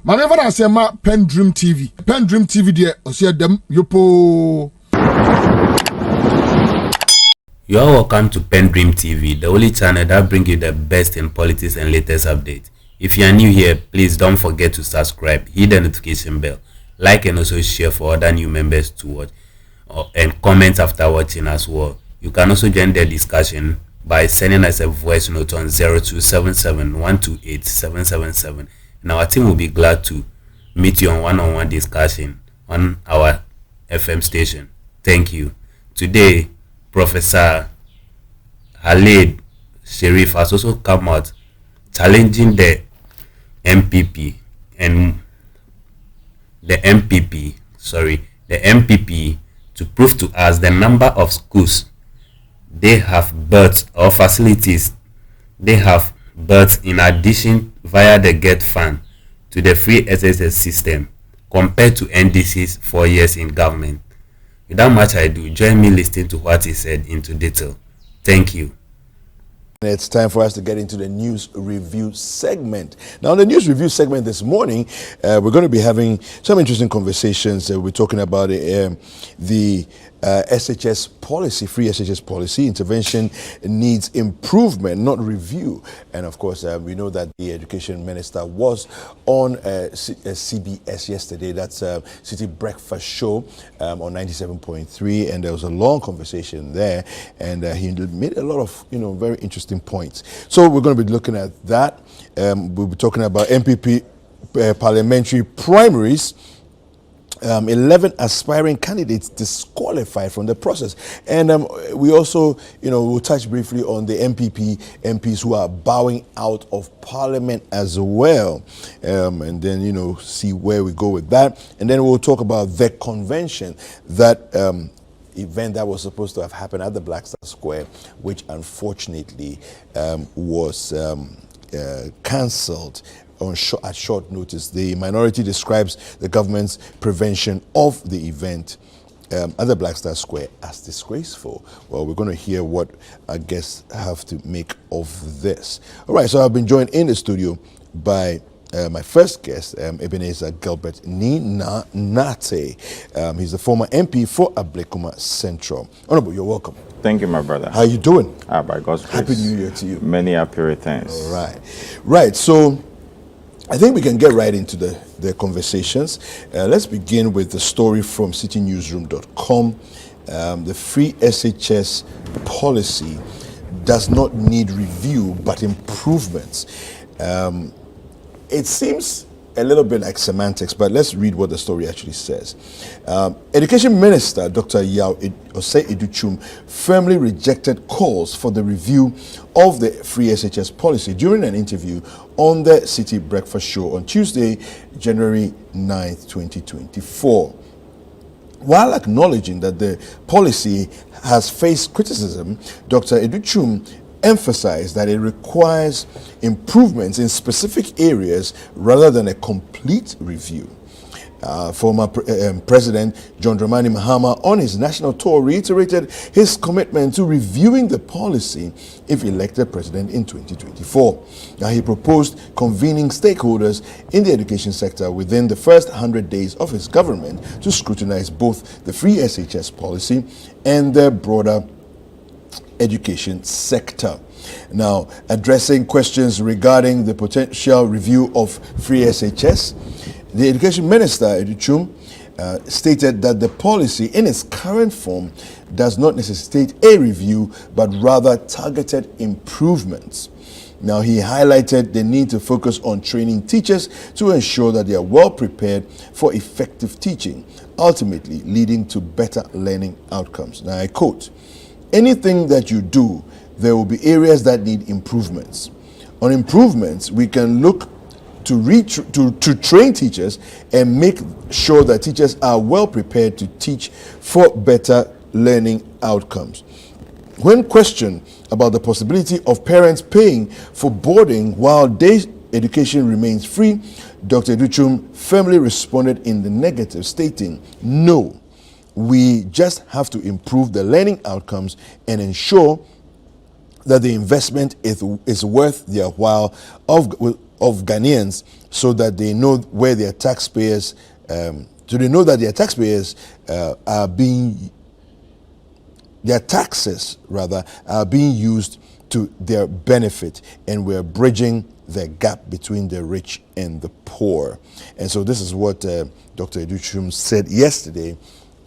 My never I say ma PENDREAM TV. PENDREAM TV there. I see them yopo. You are welcome to PENDREAM TV, the only channel that brings you the best in politics and latest updates. If you are new here, please don't forget to subscribe, hit the notification bell, like and also share for other new members to watch, and comment after watching as well. You can also join the discussion by sending us a voice note on 0277 128 777. And our team will be glad to meet you on one-on-one discussion on our FM station. Thank you. Today, Professor Sharif has also come out challenging the NPP and the NPP to prove to us the number of schools they have built or facilities they have built in addition via the GET fund to the free SSS system compared to NDC's 4 years in government. Without much ado, join me listening to what he said into detail. Thank you. It's time for us to get into the news review segment. Now, in the news review segment this morning, we're going to be having some interesting conversations. We're talking about the SHS policy, free SHS policy. Intervention needs improvement, not review. And of course, we know that the education minister was on CBS yesterday. That's City Breakfast Show on 97.3, and there was a long conversation there, and he made a lot of very interesting points. So we're going to be looking at that. We'll be talking about NPP parliamentary primaries. 11 aspiring candidates disqualified from the process. And we also, we'll touch briefly on the NPP MPs who are bowing out of parliament as well. And then, see where we go with that. And then we'll talk about the convention, that event that was supposed to have happened at the Black Star Square, which unfortunately was cancelled at short notice. The minority describes the government's prevention of the event at the Black Star Square as disgraceful. Well, we're going to hear what our guests have to make of this. All right, so I've been joined in the studio by my first guest, Ebenezer Gilbert Ninate. He's the former MP for Ablekuma Central. Honorable, you're welcome. Thank you, my brother. How are you doing? By God's grace. Happy New Year to you. Many happy returns. All right. Right, so I think we can get right into the conversations. Let's begin with the story from citynewsroom.com. The free SHS policy does not need review, but improvements. It seems a little bit like semantics, but let's read what the story actually says. Education Minister Dr. Yao Osei Educhum firmly rejected calls for the review of the free SHS policy during an interview on the City Breakfast Show on Tuesday, January 9th, 2024. While acknowledging that the policy has faced criticism, Dr. Educhum emphasized that it requires improvements in specific areas rather than a complete review. Former President John Dramani Mahama on his national tour reiterated his commitment to reviewing the policy if elected president in 2024. Now, he proposed convening stakeholders in the education sector within the first 100 days of his government to scrutinize both the free SHS policy and the broader education sector. Now, addressing questions regarding the potential review of free SHS, the Education Minister, Educhum, stated that the policy in its current form does not necessitate a review, but rather targeted improvements. Now, he highlighted the need to focus on training teachers to ensure that they are well prepared for effective teaching, ultimately leading to better learning outcomes. Now, I quote, "Anything that you do, there will be areas that need improvements. On improvements, we can look to train teachers and make sure that teachers are well prepared to teach for better learning outcomes." When questioned about the possibility of parents paying for boarding while day education remains free, Dr. Educhum firmly responded in the negative, stating, "No, we just have to improve the learning outcomes and ensure that the investment is worth their while of Ghanaians so that they know where their taxpayers, so they know that their taxpayers are being, their taxes rather, are being used to their benefit, and we're bridging the gap between the rich and the poor. And so this is what Dr. Educhum said yesterday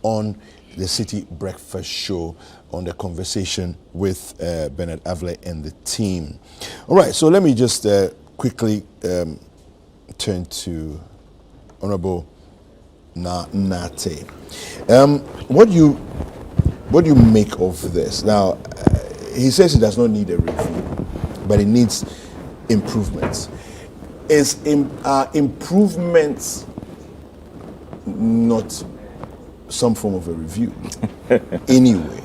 on the City Breakfast Show, on the conversation with Bernard Avle and the team. All right, so let me just quickly turn to Honorable Nate. What do you make of this? Now, he says he does not need a review, but it needs improvements. Is improvements not some form of a review? Anyway.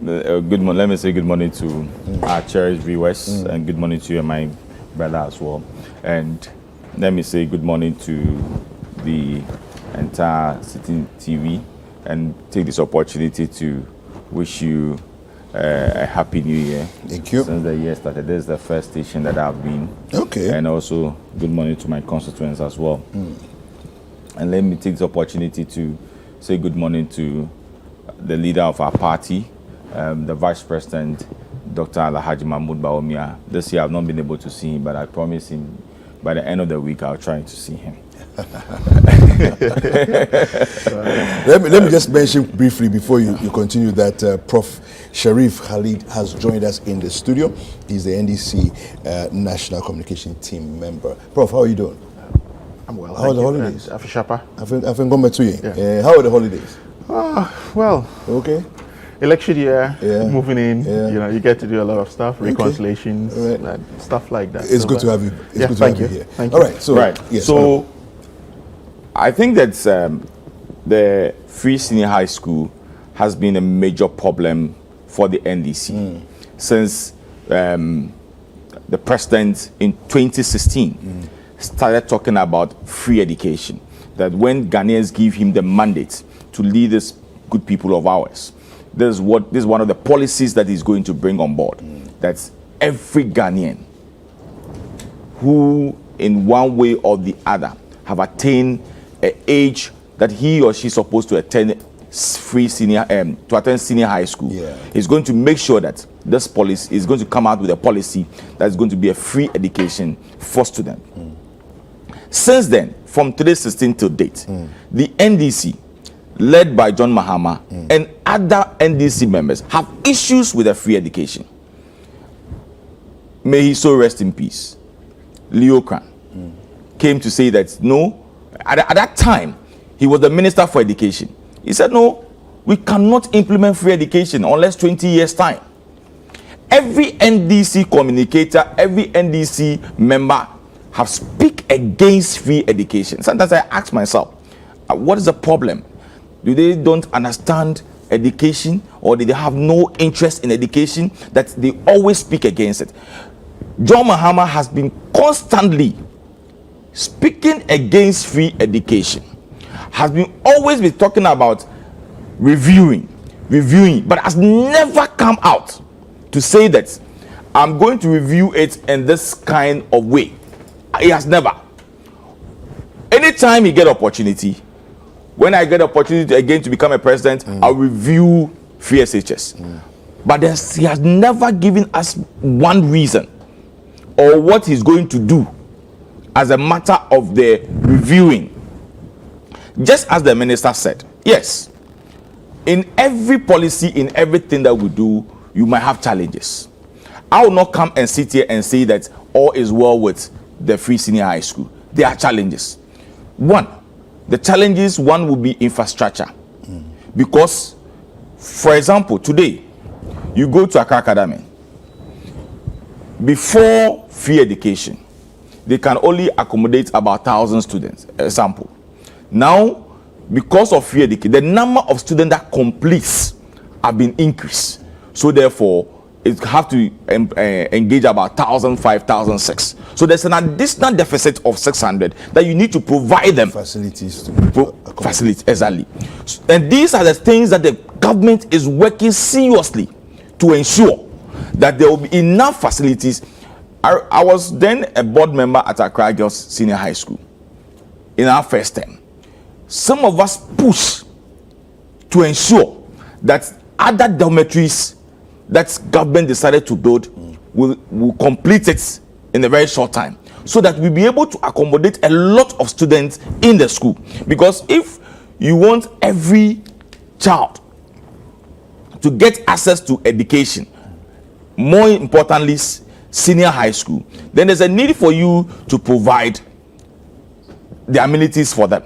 Good morning. Let me say good morning to our cherished viewers, and good morning to you and my brother as well. And let me say good morning to the entire City TV, and take this opportunity to wish you a happy new year. Thank you. Since the year started, this is the first station that I've been. Okay. And also good morning to my constituents as well. And let me take this opportunity to say good morning to the leader of our party, the Vice President, Dr. Alhaji Mahmoud Bawumia. This year I've not been able to see him, but I promise him by the end of the week I'll try to see him. Let me just mention briefly before you continue that Prof. Sharif Khalid has joined us in the studio. He's the NDC National Communication Team member. Prof, how are you doing? I'm well. How are the holidays? I've Shapa. I've gone back to you. Yeah. How are the holidays? Well, Okay. election year, Yeah. moving in, Yeah. you know, you get to do a lot of stuff, reconciliations, Right. and stuff like that. It's So, good to have you. It's yeah, good to thank have you. here. Thank All you. right. So, Right. yes, So I think that the Free Senior High School has been a major problem for the NDC since the president in 2016 started talking about free education. That when Ghanaians give him the mandate to lead this good people of ours, this is one of the policies that he's going to bring on board. That's every Ghanaian who in one way or the other have attained an age that he or she is supposed to attend free senior to attend senior high school. Is going to make sure that this policy is going to come out with a policy that is going to be a free education for students. Since then, from 2016 till date, the NDC, led by John Mahama and other NDC members, have issues with a free education. May he so rest in peace. Leo Kran came to say that no, at that time, he was the Minister for Education. He said, no, we cannot implement free education unless 20 years' time. Every NDC communicator, every NDC member have speak against free education. Sometimes I ask myself, what is the problem? Do they don't understand education, or do they have no interest in education that they always speak against it? John Mahama has been constantly speaking against free education, has been always been talking about reviewing, but has never come out to say that I'm going to review it in this kind of way. He has never. Anytime he get opportunity, when I get opportunity again to become a president, I'll review FHSH. But he has never given us one reason or what he's going to do as a matter of the reviewing. Just as the minister said, yes, in every policy, in everything that we do, you might have challenges. I will not come and sit here and say that all is well with the Free Senior High School. There are challenges. The challenges will be infrastructure. Because, for example, today, you go to Accra Academy. Before free education, they can only accommodate about 1,000 students, example. Now, because of free education, the number of students that completes have been increased. So therefore, it have to engage about 1,000, 5,000, 6. So there's an additional deficit of 600 that you need to provide them. Facilities to facilities, exactly. And these are the things that the government is working seriously to ensure that there will be enough facilities I was then a board member at Accra Girls Senior High School in our first term. Some of us pushed to ensure that other dormitories that government decided to build will complete it in a very short time, so that we'll be able to accommodate a lot of students in the school. Because if you want every child to get access to education, more importantly senior high school, then there's a need for you to provide the amenities for them,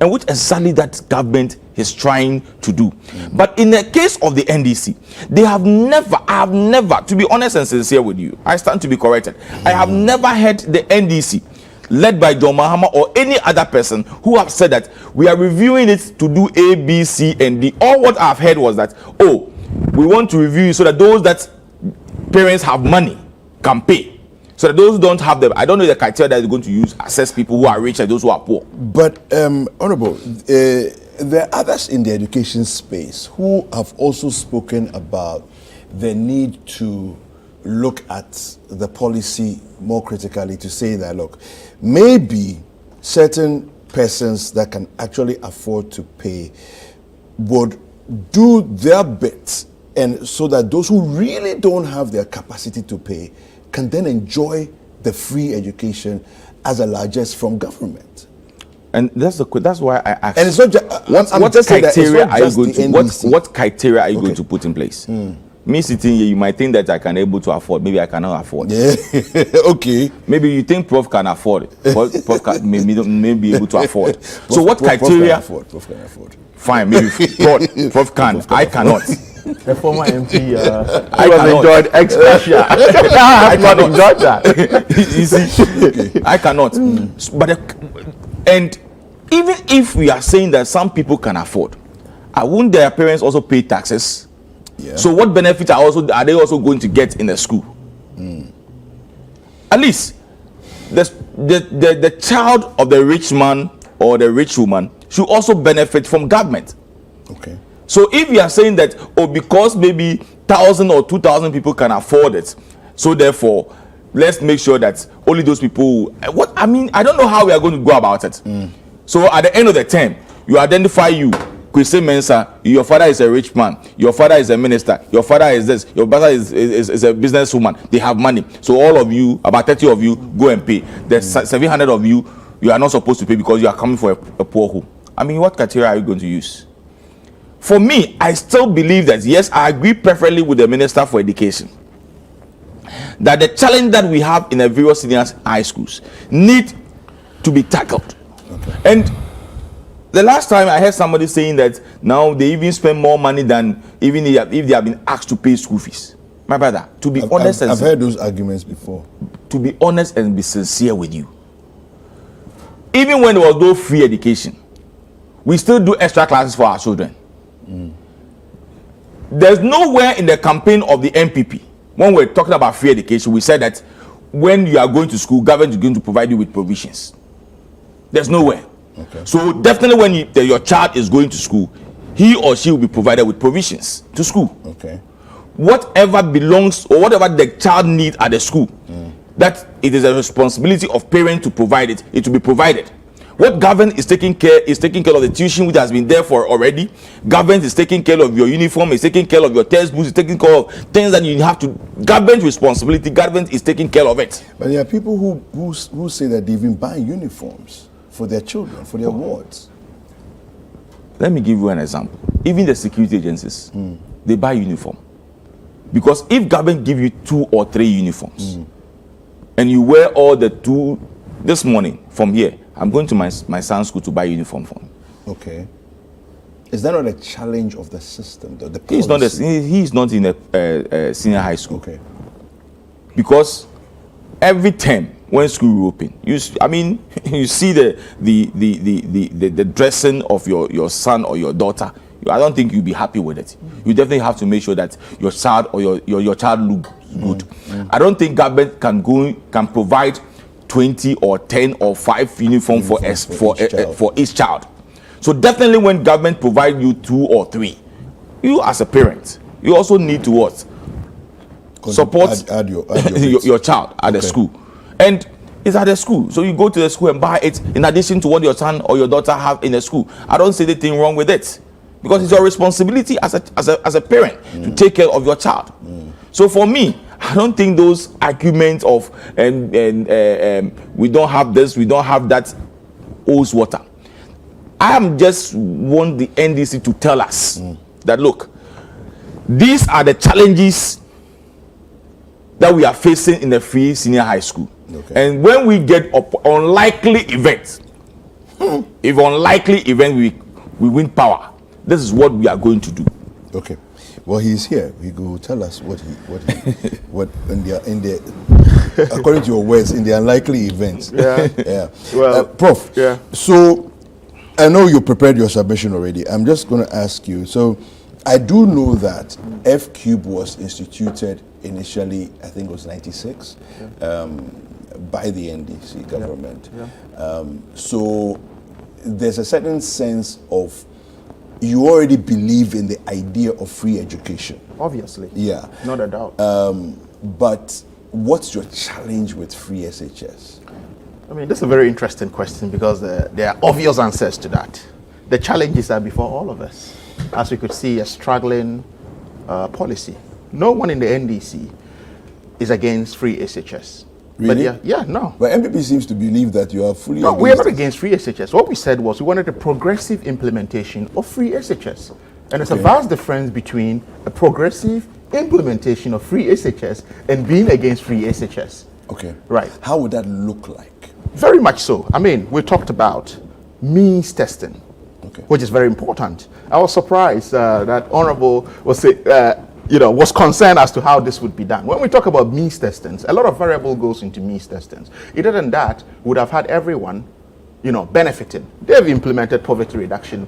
and which exactly that government is trying to do. But in the case of the NDC, I have never, to be honest and sincere with you, I stand to be corrected, I have never heard the NDC led by John Mahama or any other person who have said that we are reviewing it to do A, B, C, and D. All what I've heard was that, oh, we want to review it so that those that parents have money can pay. So that those who don't have them, I don't know the criteria that is going to use, assess people who are rich and those who are poor. But, Honorable, there are others in the education space who have also spoken about the need to look at the policy more critically, to say that, look, maybe certain persons that can actually afford to pay would do their bit, and so that those who really don't have their capacity to pay can then enjoy the free education as a largesse from government. And that's why I asked. And it's not just what criteria are you going to what criteria are you going to put in place? Me sitting here, you might think that I can able to afford. Maybe I cannot afford. Yeah. Okay. Maybe you think Prof can afford it. Prof can, may be able to afford. So what criteria? Prof can afford. Fine, maybe Prof can. I cannot. The former MP, I cannot enjoyed extra. I have not enjoyed that. You see, I cannot. But and even if we are saying that some people can afford, won't their parents also pay taxes? Yeah. So what benefits are they also going to get in the school? At least the child of the rich man or the rich woman should also benefit from government. Okay. So if you are saying that, oh, because maybe 1,000 or 2,000 people can afford it, so therefore let's make sure that only those people I don't know how we are going to go about it. So at the end of the term, you identify Kwesi Mensah, your father is a rich man, your father is a minister, your father is this, your brother is a businesswoman, they have money. So all of you, about 30 of you, go and pay. There's 700 of you are not supposed to pay because you are coming for a poor home. What criteria are you going to use? For me, I still believe that, yes, I agree perfectly with the Minister for Education, that the challenge that we have in the various senior high schools need to be tackled. Okay. And the last time I heard somebody saying that now they even spend more money than even if they have been asked to pay school fees. My brother, to be honest, I've heard those arguments before. To be honest and be sincere with you, even when there was no free education, we still do extra classes for our children. There's nowhere in the campaign of the NPP, when we're talking about free education, we said that when you are going to school, government is going to provide you with provisions. There's nowhere. Okay. So definitely when your child is going to school, he or she will be provided with provisions to school. Okay. Whatever belongs or whatever the child needs at the school, that it is a responsibility of parents to provide it. It will be provided. What government is taking care of the tuition which has been there for already. Government is taking care of your uniform, is taking care of your textbooks, is taking care of things that you have to. Government responsibility. Government is taking care of it. But there are people who say that they even buy uniforms for their children, for their wards. Let me give you an example. Even the security agencies, they buy uniform. Because if government give you 2 or 3 uniforms, and you wear all the 2 this morning from here, I'm going to my son's school to buy uniform for him. Okay. Is that not a challenge of the system? The he's not in a senior high school. Okay. Because every term when school will open, you see the dressing of your son or your daughter. I don't think you'll be happy with it. You definitely have to make sure that your child or your child looks good. I don't think government can provide 20 or 10 or 5 uniforms for each child. So definitely when government provide you 2 or 3, you as a parent, you also need to support add your your child at the school. And it's at the school. So you go to the school and buy it in addition to what your son or your daughter have in the school. I don't see anything wrong with it. Because it's your responsibility as a parent to take care of your child. So for me, I don't think those arguments of we don't have this, we don't have that holds water. I am just want the NDC to tell us that look, these are the challenges that we are facing in the free senior high school. And when we get unlikely events, if unlikely event we win power, this is what we are going to do. Okay. Well, he's here. He will tell us what in the according to your words, in the unlikely events. Yeah. Well, Prof. Yeah. So I know you prepared your submission already. I'm just going to ask you. So I do know that F Cube was instituted initially, I think it was 96, by the NDC government. So there's a certain sense of you already believe in the idea of free education. Obviously. Yeah. Not a doubt. But what's your challenge with free SHS? I mean, this is a very interesting question because there are obvious answers to that. The challenges are before all of us. As we could see, a struggling policy. No one in the NDC is against free SHS. Really? But no. But NPP seems to believe that you are fully No, against we are not it. against free SHS. What we said was we wanted a progressive implementation of free SHS. And there's a vast difference between a progressive implementation of free SHS and being against free SHS. Okay. Right. How would that look like? Very much so. I mean, we talked about means testing, which is very important. I was surprised that Honorable was concerned as to how this would be done. When we talk about means testings, a lot of variable goes into means testings. Other than that, we would have had everyone, benefiting. They've implemented poverty reduction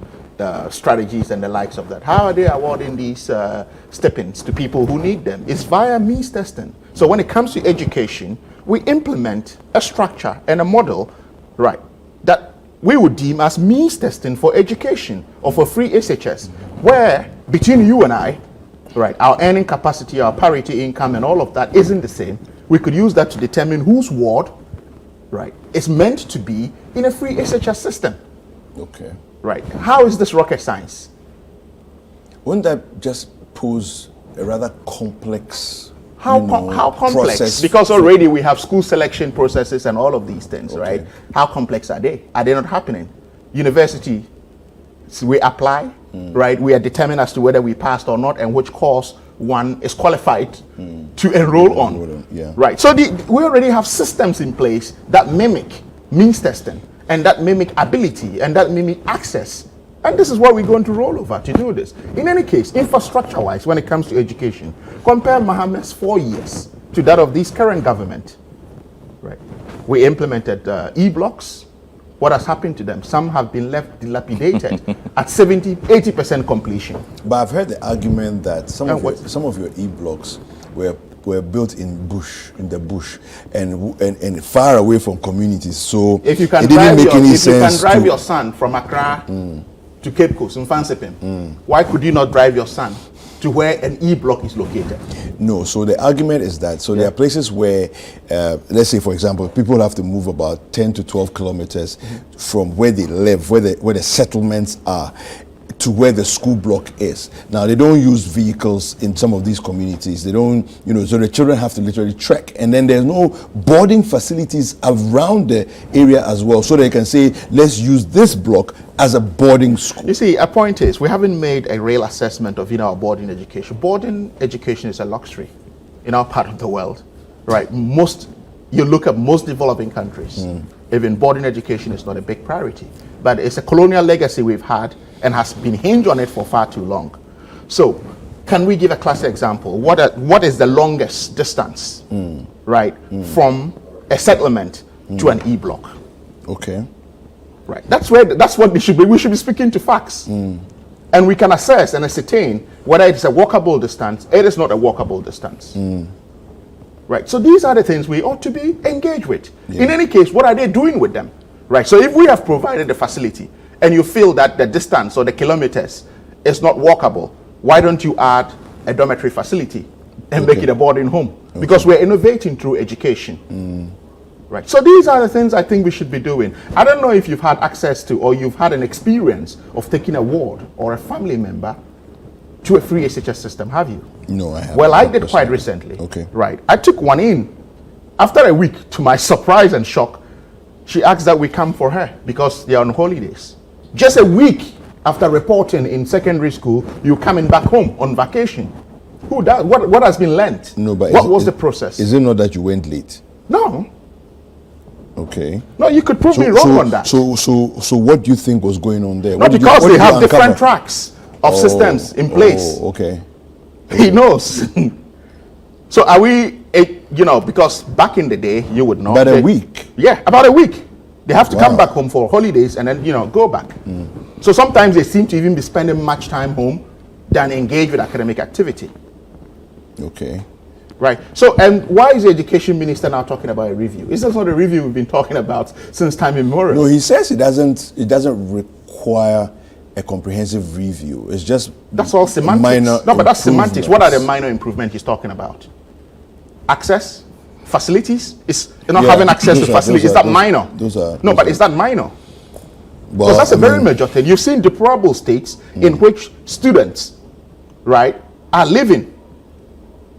strategies and the likes of that. How are they awarding these stipends to people who need them? It's via means testing. So when it comes to education, we implement a structure and a model, right, that we would deem as means testing for education or for free SHS, where between you and I, right, our earning capacity, our parity income and all of that isn't the same. We could use that to determine whose ward, right, is meant to be in a free SHS system. Okay. Right. How is this rocket science? Wouldn't that just pose a rather complex How complex? process? Because already we have school selection processes and all of these things, right? How complex are they? Are they not happening? University, so we apply, right? We are determined as to whether we passed or not and which course one is qualified to enroll on. Right. So we already have systems in place that mimic means testing and that mimic ability and that mimic access. And this is what we're going to roll over to do this. In any case, infrastructure-wise, when it comes to education, compare Mohammed's 4 years to that of this current government. Right. We implemented e-blocks. What has happened to them? Some have been left dilapidated at 70-80% completion. But I've heard the argument that some of your e-blocks were built in the bush, and far away from communities. So if you can it didn't make any sense. If you can drive your son from Accra to Cape Coast in Fansipim, why could you not drive your son to where an e-block is located? No, so the argument is that there are places where, let's say for example, people have to move about 10 to 12 kilometers from where they live, where the settlements are, to where the school block is. Now they don't use vehicles in some of these communities. They don't, so the children have to literally trek, and then there's no boarding facilities around the area as well, so they can say, let's use this block as a boarding school. You see, a point is, we haven't made a real assessment of our boarding education. Boarding education is a luxury in our part of the world, right? You look at most developing countries, even boarding education is not a big priority, but it's a colonial legacy we've had and has been hinged on it for far too long. So, can we give a classic example? What is the longest distance, right, from a settlement to an e-block? Okay. Right. That's what we should be. We should be speaking to facts, and we can assess and ascertain whether it is a walkable distance. It is not a walkable distance. Right. So these are the things we ought to be engaged with. In any case, what are they doing with them? Right. So if we have provided the facility, and you feel that the distance or the kilometers is not walkable, why don't you add a dormitory facility and make it a boarding home, because we're innovating through education. Right. So these are the things I think we should be doing. I don't know if you've had access to, or you've had an experience of taking a ward or a family member to a free SHS system, have you? No, I haven't. Well, I did quite recently. Okay. Right. I took one in. After a week, to my surprise and shock, she asked that we come for her because they are on holidays. Just a week after reporting in secondary school, you coming back home on vacation. Who does? What has been learnt? No, but what was the process? Is it not that you went late? No. Okay. No, you could prove me wrong on that. So what do you think was going on there? No, because they have different tracks of systems in place. Oh, okay. He knows. So are we, because back in the day, you would know. About a week? Yeah, about a week. They have to come back home for holidays and then, go back. So sometimes they seem to even be spending much time home than engage with academic activity. Okay. Right. So, and why is the education minister now talking about a review? Is this not a review we've been talking about since time immemorial? No, he says it doesn't require a comprehensive review. It's just that's all semantics. No, but that's semantics. What are the minor improvements he's talking about? Access, facilities. Is not having access to facilities. Is that minor? But is that minor? Well, because that's a very major thing. You've seen deplorable states in which students, right, are living.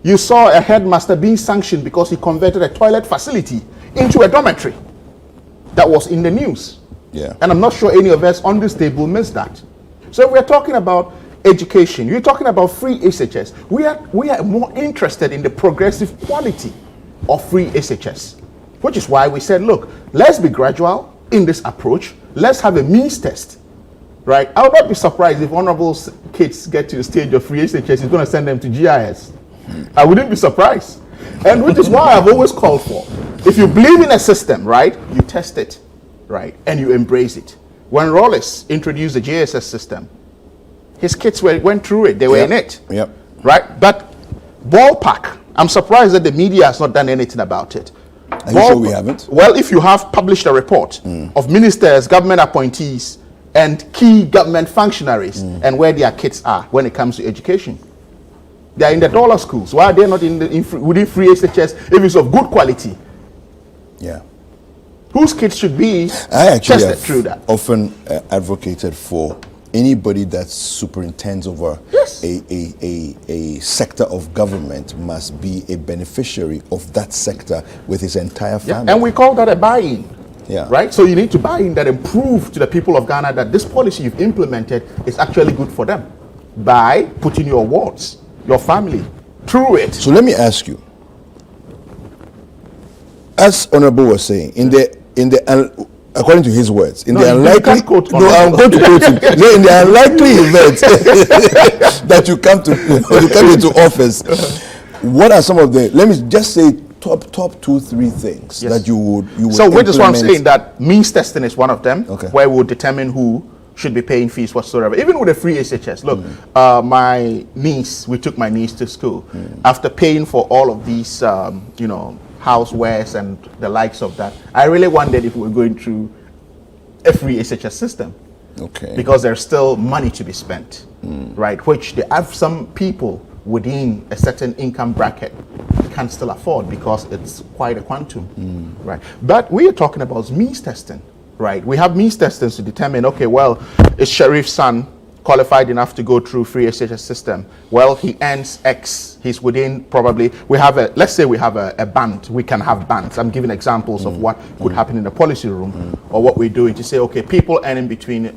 You saw a headmaster being sanctioned because he converted a toilet facility into a dormitory. That was in the news. Yeah. And I'm not sure any of us on this table missed that. So if we're talking about education, you're talking about free SHS. We are more interested in the progressive quality of free SHS, which is why we said, look, let's be gradual in this approach. Let's have a means test, right? I would not be surprised if honorable kids get to the stage of free SHS, he's going to send them to GIS. I wouldn't be surprised. And which is why I've always called for, if you believe in a system, right, you test it, right, and you embrace it. When Rawlings introduced the JSS system, his kids went through it. They were in it. Yep. Right? But ballpark, I'm surprised that the media has not done anything about it. Are you sure we haven't? Well, if you have published a report of ministers, government appointees, and key government functionaries and where their kids are when it comes to education. They are in the dollar schools. Why are they not within free SHS if it's of good quality? Yeah. Whose kids should be tested through that? Often advocated for anybody that superintends over a sector of government must be a beneficiary of that sector with his entire family. And we call that a buy-in. Yeah. Right? So you need to buy in that and prove to the people of Ghana that this policy you've implemented is actually good for them by putting your wards, your family, through it. So let me ask you, as Honorable was saying, according to his words, I'm going to quote him. In the unlikely event that you come into office, what are some of the, let me just say, top 2-3 things that you would so which is what I'm saying, that means testing is one of them, where we'll determine who should be paying fees whatsoever. Even with a free SHS, look, we took my niece to school. After paying for all of these housewares and the likes of that, I really wondered if we were going through a free SHS system. Because there's still money to be spent, right? Which they have some people within a certain income bracket can still afford because it's quite a quantum, right? But we are talking about means testing, right? We have means testing to determine, okay, well, is Sharif's son qualified enough to go through free SHS system? Well, he earns X. He's within probably, let's say we have a band. We can have bands. I'm giving examples of what could happen in the policy room or what we're doing to say, okay, people earning between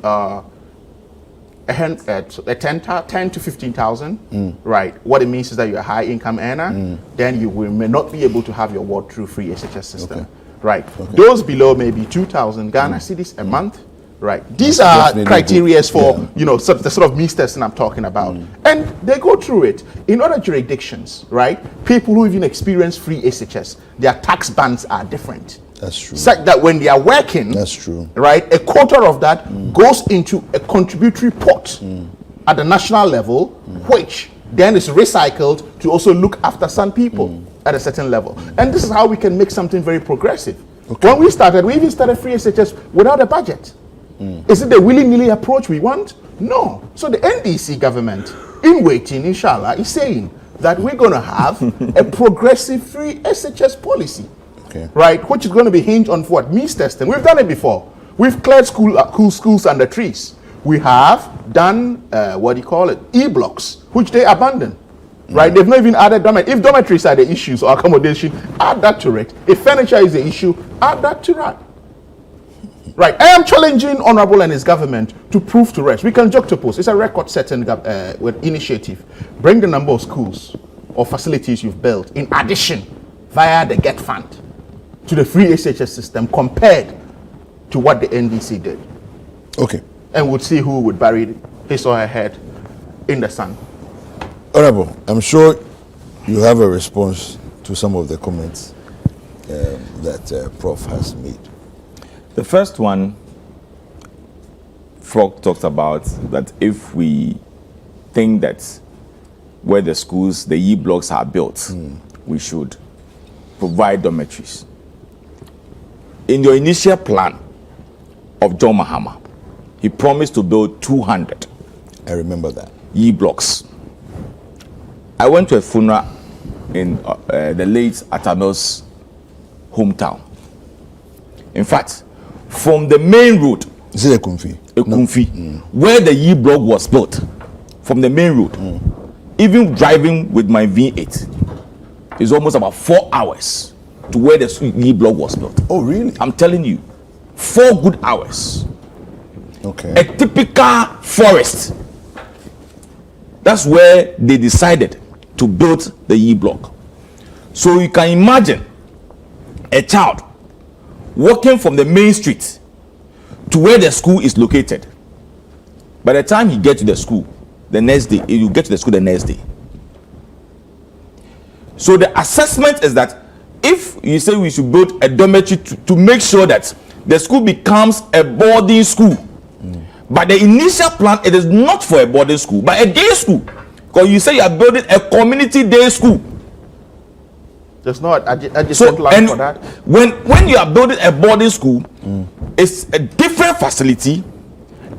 10 to 15,000, right? What it means is that you're a high income earner, then you may not be able to have your ward through free SHS system, right? Those below maybe 2,000 Ghana cedis a month, right? These are criteria for, the sort of means testing I'm talking about. And they go through it. In other jurisdictions, right? People who even experience free SHS, their tax bands are different. That's true. Such that when they are working, that's true, right, a quarter of that goes into a contributory pot at the national level, which then is recycled to also look after some people at a certain level. And this is how we can make something very progressive. When we even started free SHS without a budget. Is it the willy-nilly approach we want? No. So the NDC government, in waiting, inshallah, is saying, that we're going to have a progressive free SHS policy, right? Which is going to be hinged on what? Means testing. We've done it before. We've cleared schools under trees. We have done, E-blocks, which they abandoned, right? They've not even added dormitories. If dormitories are the issues or accommodation, add that to it. If furniture is the issue, add that to that. Right, I am challenging Honorable and his government to prove to rest. We can juxtapose. It's a record-setting initiative. Bring the number of schools or facilities you've built in addition via the GET fund to the free SHS system compared to what the NDC did. Okay. And we'll see who would bury his or her head in the sun. Honorable, I'm sure you have a response to some of the comments that Prof has made. The first one, Frog talked about that if we think that where the schools, the E-blocks are built, we should provide dormitories. In your initial plan of John Mahama, he promised to build 200. I remember that. E-blocks. I went to a funeral in the late Atamel's hometown. In fact, from the main road, is it Ekumfi, where the E-block was built, from the main road, even driving with my V8, is almost about 4 hours to where the E-block was built. Oh, really? I'm telling you, 4 good hours. Okay. A typical forest. That's where they decided to build the E-block. So you can imagine a child walking from the main street to where the school is located. By the time he gets to the school the next day, you get to the school the next day. So the assessment is that if you say we should build a dormitory to make sure that the school becomes a boarding school, but the initial plan, it is not for a boarding school, but a day school. Because you say you are building a community day school. There's no adjacent land for that. When you are building a boarding school, it's a different facility,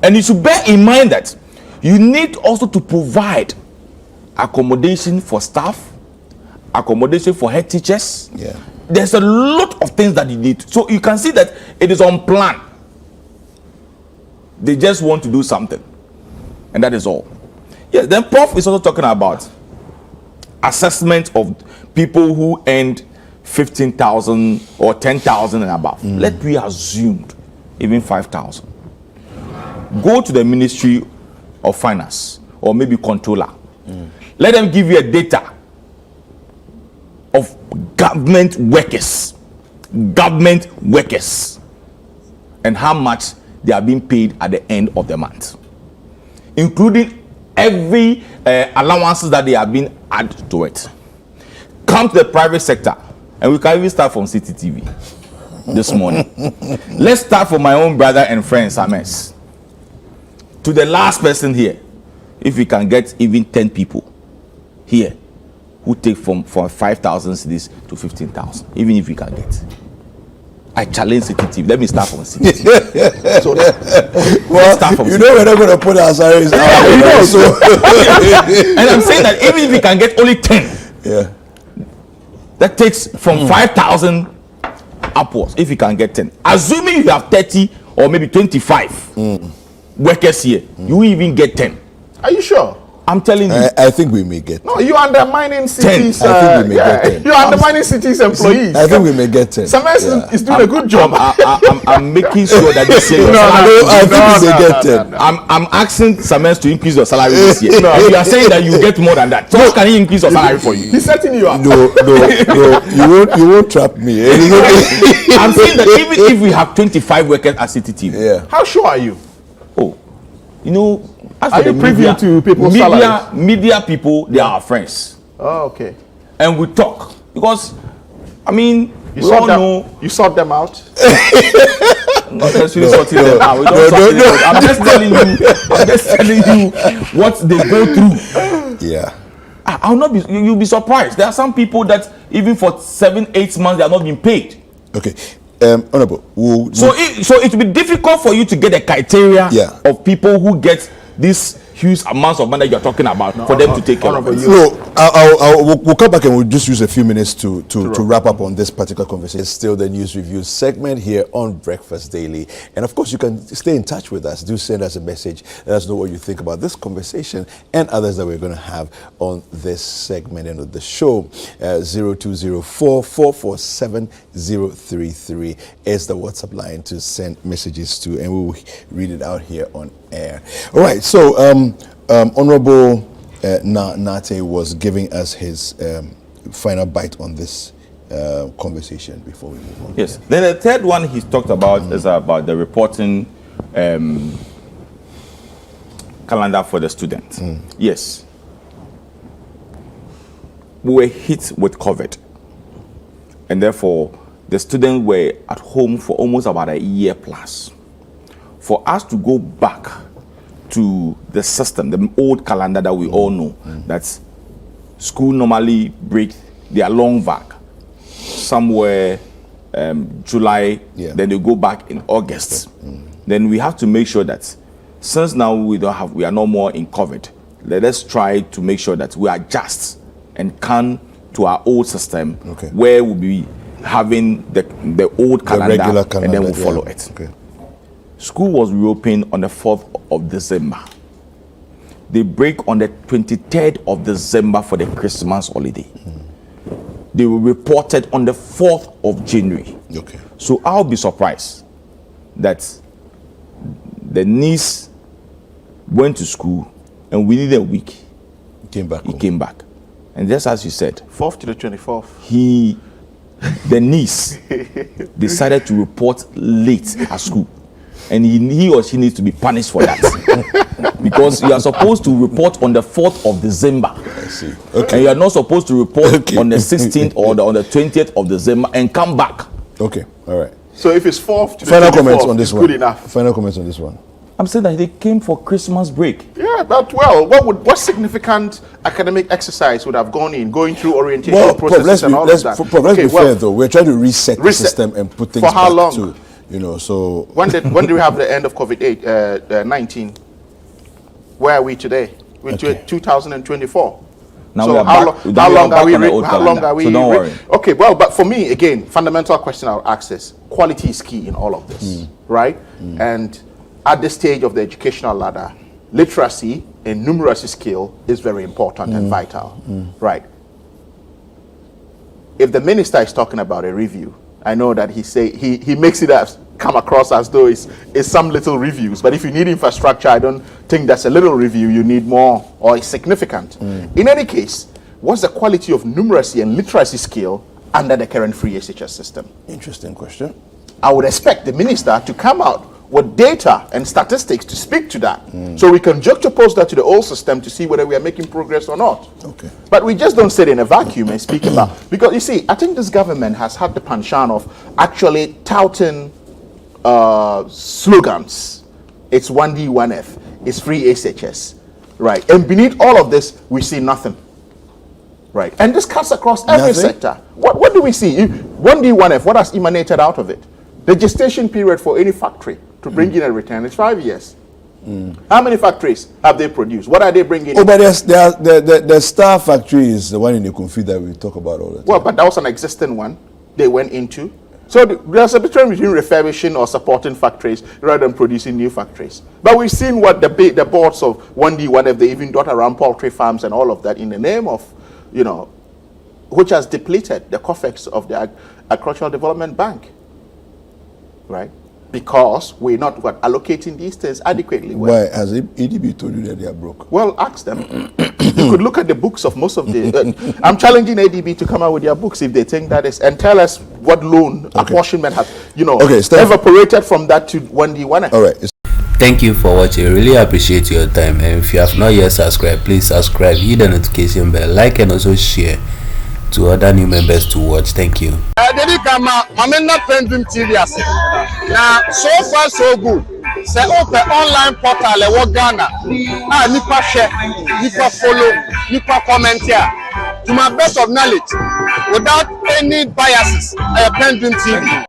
and you should bear in mind that you need also to provide accommodation for staff, accommodation for head teachers. Yeah. There's a lot of things that you need. So you can see that it is on plan. They just want to do something, and that is all. Yes, then Prof is also talking about assessment of people who earned 15,000 or 10,000 and above. Let me assume even 5,000. Go to the Ministry of Finance or maybe Controller. Let them give you a data of government workers, and how much they are being paid at the end of the month, including every allowances that they have been added to it. Come to the private sector, and we can even start from CTTV this morning. Let's start from my own brother and friend Sames to the last person here. If we can get even 10 people here who take from 5,000 cedis to 15,000, even if we can get. I challenge CTTV. Let me start from CTTV. So well, start from you know we're not going to put our salaries out. So. And I'm saying that even if we can get only 10, that takes from 5,000 upwards. If we can get 10, assuming you have 30 or maybe 25 workers here, you even get 10. Are you sure? I'm telling you. I think we may get 10. No, you're undermining cities. I think we may get 10. You're undermining cities employees. I think we may get 10. Somebody is doing a good job. I'm making sure that this year. I think we may get 10. I'm asking Samens to increase your salary this year. No, you are saying that you get more than that. So how can he increase your salary for you? He's setting you up. No, you won't trap me. I'm saying that even if we have 25 workers at CTTV, how sure are you? Oh, you know. Are you privy to people's salaries? Media people, they are our friends. Oh, okay. And we talk because, I mean, you sort them out. Not necessarily sorting them out. We don't sort them out. I'm just telling you what they go through. Yeah. I'll not be. You'll be surprised. There are some people that even for 7-8 months they are not being paid. Okay. Honorable. So it will be difficult for you to get a criteria of people who get this huge amounts of money you're talking about for them to take care of it. No, we'll come back and we'll just use a few minutes to wrap up on this particular conversation. It's still the news review segment here on Breakfast Daily. And of course, you can stay in touch with us. Do send us a message. Let us know what you think about this conversation and others that we're going to have on this segment and of the show. 0204 447 033 is the WhatsApp line to send messages to, and we will read it out here on air. All right, so Honorable Nate was giving us his final bite on this conversation before we move on. Yes. Then the third one he's talked about is about the reporting calendar for the students. Yes. We were hit with COVID, and therefore the students were at home for almost about a year plus. For us to go back to the system, the old calendar that we all know, that school normally break their long vac somewhere July, then they go back in August. Then we have to make sure that since now we are no more in COVID, let us try to make sure that we adjust and come to our old system, where we'll be having the old calendar, and then we'll follow it. School was reopened on the 4th of December. They break on the 23rd of December for the Christmas holiday. They were reported on the 4th of January. So I'll be surprised that the niece went to school and within a week he came back. And just as you said, 4th to the 24th. The niece decided to report late at school. And he or she needs to be punished for that. Because you are supposed to report on the 4th of December. I see. And you are not supposed to report on the 16th or on the 20th of December and come back. Okay, all right. So if it's 4th to the Final 24th, comments on this it's one. good enough. Final comments on this one. I'm saying that they came for Christmas break. Yeah, but well, what significant academic exercise would have going through orientation processes and all of that? Let's be fair though. We're trying to reset the system and put things for how back long? to, so when do we have the end of COVID-19? Where are we today? We're 2024. Now so we are how long are we? So don't worry. Okay, well, but for me, again, fundamental question I'll ask is: quality is key in all of this, right? And at this stage of the educational ladder, literacy and numeracy skill is very important and vital, right? If the minister is talking about a review, I know that he makes it come across as though it's some little reviews, but if you need infrastructure, I don't think that's a little review. You need more, or it's significant. In any case, what's the quality of numeracy and literacy skill under the current free SHS system? Interesting question. I would expect the minister to come out with data and statistics to speak to that, so we can juxtapose that to the old system to see whether we are making progress or not. But we just don't sit in a vacuum and speak about, because you see, I think this government has had the penchant of actually touting slogans. It's 1D, 1F, it's free SHS, right? And beneath all of this, we see nothing, right? And this cuts across every sector. What do we see? 1D, 1F, what has emanated out of it? The gestation period for any factory to bring in a return is 5 years. How many factories have they produced? What are they bringing in? But the Star factory is the one in the Confit that we talk about all the time. Well, but that was an existing one they went into. So there's a difference between refurbishing or supporting factories rather than producing new factories. But we've seen what the boards of 1D, 1F, they even dot around poultry farms and all of that in the name of, which has depleted the COFEX of the Agricultural Development Bank. Right? Because we're not allocating these things adequately. Why? Has EDB told you that they are broke? Well, ask them. You could look at the books of most of the... I'm challenging ADB to come out with their books if they think that is, and tell us what loan apportionment has, evaporated from that to 1D, 1F. All right. Thank you for watching. Really appreciate your time. And if you have not yet subscribed, please subscribe, hit the notification bell, like, and also share to other new members to watch. Thank you. PENDREAM TV now, so far so good. Say open online portal e Ghana. Nipa share, nipa follow, nipa comment here. To my best of knowledge, without any biases, PENDREAM TV.